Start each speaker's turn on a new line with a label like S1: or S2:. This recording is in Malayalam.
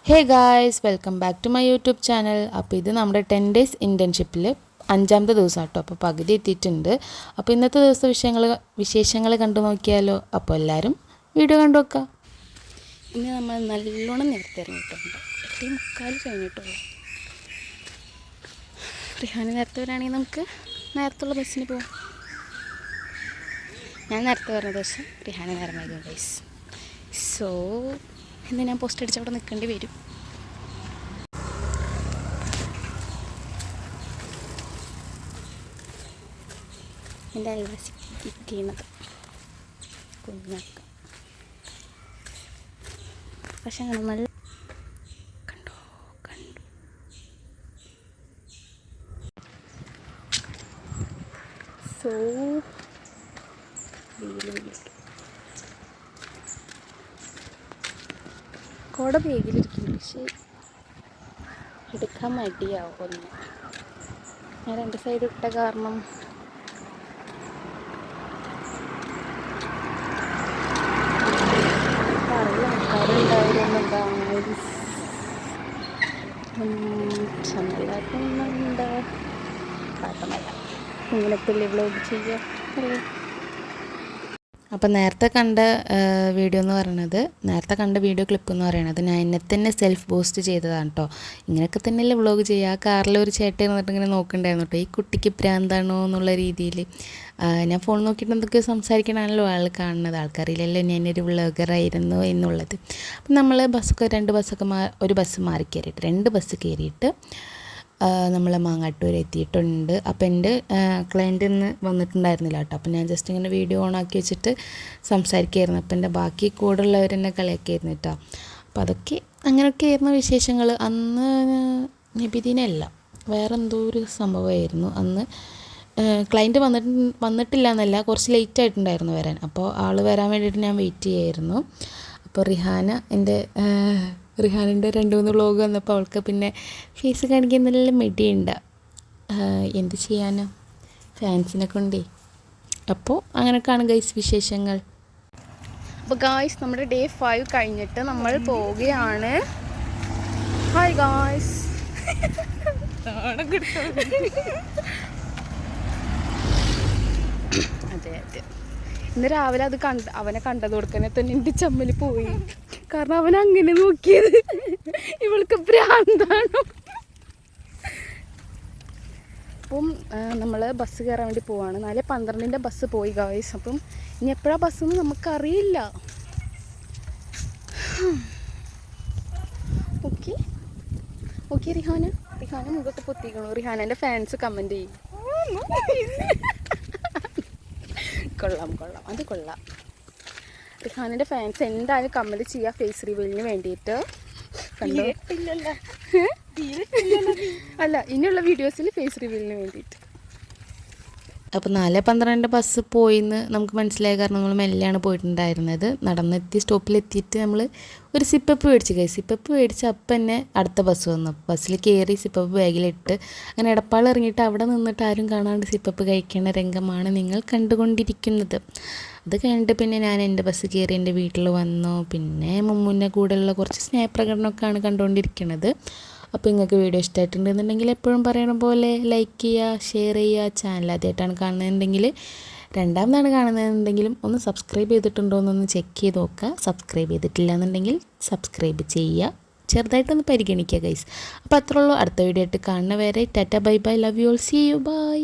S1: Hey guys, welcome back to my YouTube channel. അപ്പോൾ ഇത് നമ്മുടെ 10 ഡേയ്സ് ഇൻറ്റേൺഷിപ്പിൽ 5ാമത്തെ ദിവസം കേട്ടോ. അപ്പോൾ പകുതി എത്തിയിട്ടുണ്ട്. അപ്പോൾ ഇന്നത്തെ ദിവസത്തെ വിശേഷങ്ങൾ കണ്ടു നോക്കിയാലോ. അപ്പോൾ എല്ലാവരും വീഡിയോ കണ്ടു നോക്കാം.
S2: ഇന്ന് നമ്മൾ നല്ലോണം നേരത്തെ ഇറങ്ങിയിട്ടുണ്ട്. 8:45 കഴിഞ്ഞിട്ടുള്ളൂ. റിഹാന നേരത്തെ വരാണെങ്കിൽ നമുക്ക് നേരത്തുള്ള ബസ്സിന് പോകാം. ഞാൻ നേരത്തെ വരുന്ന ദിവസം റിഹാന നേരം വൈകും ഗൈസ്. സോ ഇന്ന് ഞാൻ പോസ്റ്റ് അടിച്ച് അവിടെ നിൽക്കേണ്ടി വരും. എൻ്റെ അയൽവാസി കിട്ടിയത് കുഞ്ഞാക്ക. പക്ഷെ അങ്ങനെ നല്ല കണ്ടു. സോ കോട വേഗിലിരിക്കുന്നു. പക്ഷേ എടുക്കാൻ മടിയാവും. ഒന്ന് ഞാൻ 2 സൈഡ് ഇട്ട കാരണം ആൾക്കാരുണ്ടായിരുന്നുണ്ട്. ചമ്മലാക്കുന്നുണ്ട്. കാട്ടമല്ല ഇങ്ങനത്തെ വ്ലോഗ് ചെയ്യാം.
S1: അപ്പോൾ നേരത്തെ കണ്ട വീഡിയോ ക്ലിപ്പ് എന്ന് പറയുന്നത് ഞാൻ എന്നെ തന്നെ സെൽഫ് പോസ്റ്റ് ചെയ്തതാണ് കേട്ടോ. ഇങ്ങനെയൊക്കെ തന്നെയല്ലേ വ്ളോഗ് ചെയ്യുക. ആ കാറിലൊരു ചേട്ടൻ ഇരുന്നിട്ട് ഇങ്ങനെ നോക്കണ്ടായിരുന്നു കേട്ടോ, ഈ കുട്ടിക്ക് പ്രാന്താണോ എന്നുള്ള രീതിയിൽ. ഞാൻ ഫോൺ നോക്കിയിട്ട് എന്തൊക്കെയോ സംസാരിക്കണമല്ലോ ആൾ കാണുന്നത്. ആൾക്കറിയില്ലല്ലോ ഞാനൊരു വ്ളോഗറായിരുന്നു എന്നുള്ളത്. അപ്പം നമ്മൾ ഒരു ബസ് മാറി കയറിയിട്ട് 2 ബസ് കയറിയിട്ട് നമ്മൾ മാങ്ങാട്ടൂർ എത്തിയിട്ടുണ്ട്. അപ്പോൾ എൻ്റെ ക്ലയൻറ്റ് ഇന്ന് വന്നിട്ടുണ്ടായിരുന്നില്ല കേട്ടോ. അപ്പോൾ ഞാൻ ജസ്റ്റ് ഇങ്ങനെ വീഡിയോ ഓണാക്കി വെച്ചിട്ട് സംസാരിക്കുകയായിരുന്നു. അപ്പോൾ എൻ്റെ ബാക്കി കൂടെ ഉള്ളവരെന്നെ കളിയാക്കിയായിരുന്നു കേട്ടോ. അപ്പോൾ അതൊക്കെ അങ്ങനെയൊക്കെ ആയിരുന്നു വിശേഷങ്ങൾ. അന്ന് നബിദിനല്ല, വേറെ എന്തോ ഒരു സംഭവമായിരുന്നു അന്ന്. ക്ലയൻറ്റ് വന്നിട്ടില്ല എന്നല്ല, കുറച്ച് ലേറ്റ് ആയിട്ടുണ്ടായിരുന്നു വരാൻ. അപ്പോൾ ആൾ വരാൻ വേണ്ടിയിട്ട് ഞാൻ വെയിറ്റ് ചെയ്യായിരുന്നു. അപ്പോൾ റിഹാനിൻ്റെ 2-3 വ്ളോഗ് വന്നപ്പോൾ അവൾക്ക് പിന്നെ ഫേസ് കാണിക്കാൻ നല്ല മടിയുണ്ട്. എന്ത് ചെയ്യാനോ, ഫാൻസിനെ കൊണ്ടേ. അപ്പോൾ അങ്ങനെയൊക്കെയാണ് ഗൈസ് വിശേഷങ്ങൾ.
S2: അപ്പോൾ ഗായ്സ് നമ്മുടെ ഡേ 5 കഴിഞ്ഞിട്ട് നമ്മൾ പോവുകയാണ്. Hi guys. അതെ ഇന്ന് രാവിലെ അത് അവനെ കണ്ടത് കൊടുക്കണേ തന്നെ എൻ്റെ ചമ്മൽ പോയി. കാരണം അവൻ അങ്ങനെ നോക്കിയത് ഇവൾക്ക് ഭ്രാന്താണോ. അപ്പം നമ്മൾ ബസ് കയറാൻ വേണ്ടി പോവാണ്. 4:12 ബസ് പോയി ഗായ്സ്. അപ്പം ഇനി എപ്പോഴാണ് ബസ്സെന്ന് നമുക്കറിയില്ല. ഓക്കെ റിഹാന മുഖത്ത് പൊത്തിക്കണു. റിഹാനൻ്റെ ഫാൻസ് കമൻറ്റ് ചെയ്യും. കൊള്ളാം, അത് കൊള്ളാം. റിഹാനിൻ്റെ ഫാൻസ് എന്തായാലും കമൻറ്റ് ചെയ്യുക ഫേസ് റിവീലിന് വേണ്ടിയിട്ട്. അല്ല, ഇനിയുള്ള വീഡിയോസിൽ ഫേസ് റിവീലിന് വേണ്ടിയിട്ട്.
S1: അപ്പോൾ 4:12 ബസ് പോയിന്ന് നമുക്ക് മനസ്സിലായ കാരണം നമ്മൾ മെല്ലെയാണ് പോയിട്ടുണ്ടായിരുന്നത്. നടന്നെത്തി സ്റ്റോപ്പിലെത്തിയിട്ട് നമ്മൾ ഒരു സിപ്പപ്പ് മേടിച്ച് സിപ്പപ്പ് മേടിച്ച് അപ്പം തന്നെ അടുത്ത ബസ് വന്നു. ബസ്സിൽ കയറി സിപ്പപ്പ് ബാഗിലിട്ട് അങ്ങനെ എടപ്പാൾ ഇറങ്ങിയിട്ട് അവിടെ നിന്നിട്ട് ആരും കാണാണ്ട് സിപ്പപ്പ് കഴിക്കുന്ന രംഗമാണ് നിങ്ങൾ കണ്ടുകൊണ്ടിരിക്കുന്നത്. അത് കഴിഞ്ഞിട്ട് പിന്നെ ഞാൻ എൻ്റെ ബസ് കയറി എൻ്റെ വീട്ടിൽ വന്നു. പിന്നെ മുന്നേ കൂടെയുള്ള കുറച്ച് സ്നേഹപ്രകടനമൊക്കെയാണ് കണ്ടുകൊണ്ടിരിക്കുന്നത്. അപ്പോൾ നിങ്ങൾക്ക് വീഡിയോ ഇഷ്ടമായിട്ടുണ്ടെന്നുണ്ടെങ്കിൽ എപ്പോഴും പറയണ പോലെ ലൈക്ക് ചെയ്യുക, ഷെയർ ചെയ്യുക. ചാനൽ ആദ്യമായിട്ടാണ് കാണുന്നതെന്നുണ്ടെങ്കിൽ, രണ്ടാമതാണ് കാണുന്നതെന്നുണ്ടെങ്കിലും ഒന്ന് സബ്സ്ക്രൈബ് ചെയ്തിട്ടുണ്ടോ എന്നൊന്ന് ചെക്ക് ചെയ്ത് നോക്കുക. സബ്സ്ക്രൈബ് ചെയ്തിട്ടില്ല എന്നുണ്ടെങ്കിൽ സബ്സ്ക്രൈബ് ചെയ്യുക, ചെറുതായിട്ടൊന്ന് പരിഗണിക്കുക ഗൈസ്. അപ്പോൾ അത്രേ ഉള്ളൂ. അടുത്ത വീഡിയോ ആയിട്ട് കാണുന്ന വരെ tata bye bye, love you all, see you, by.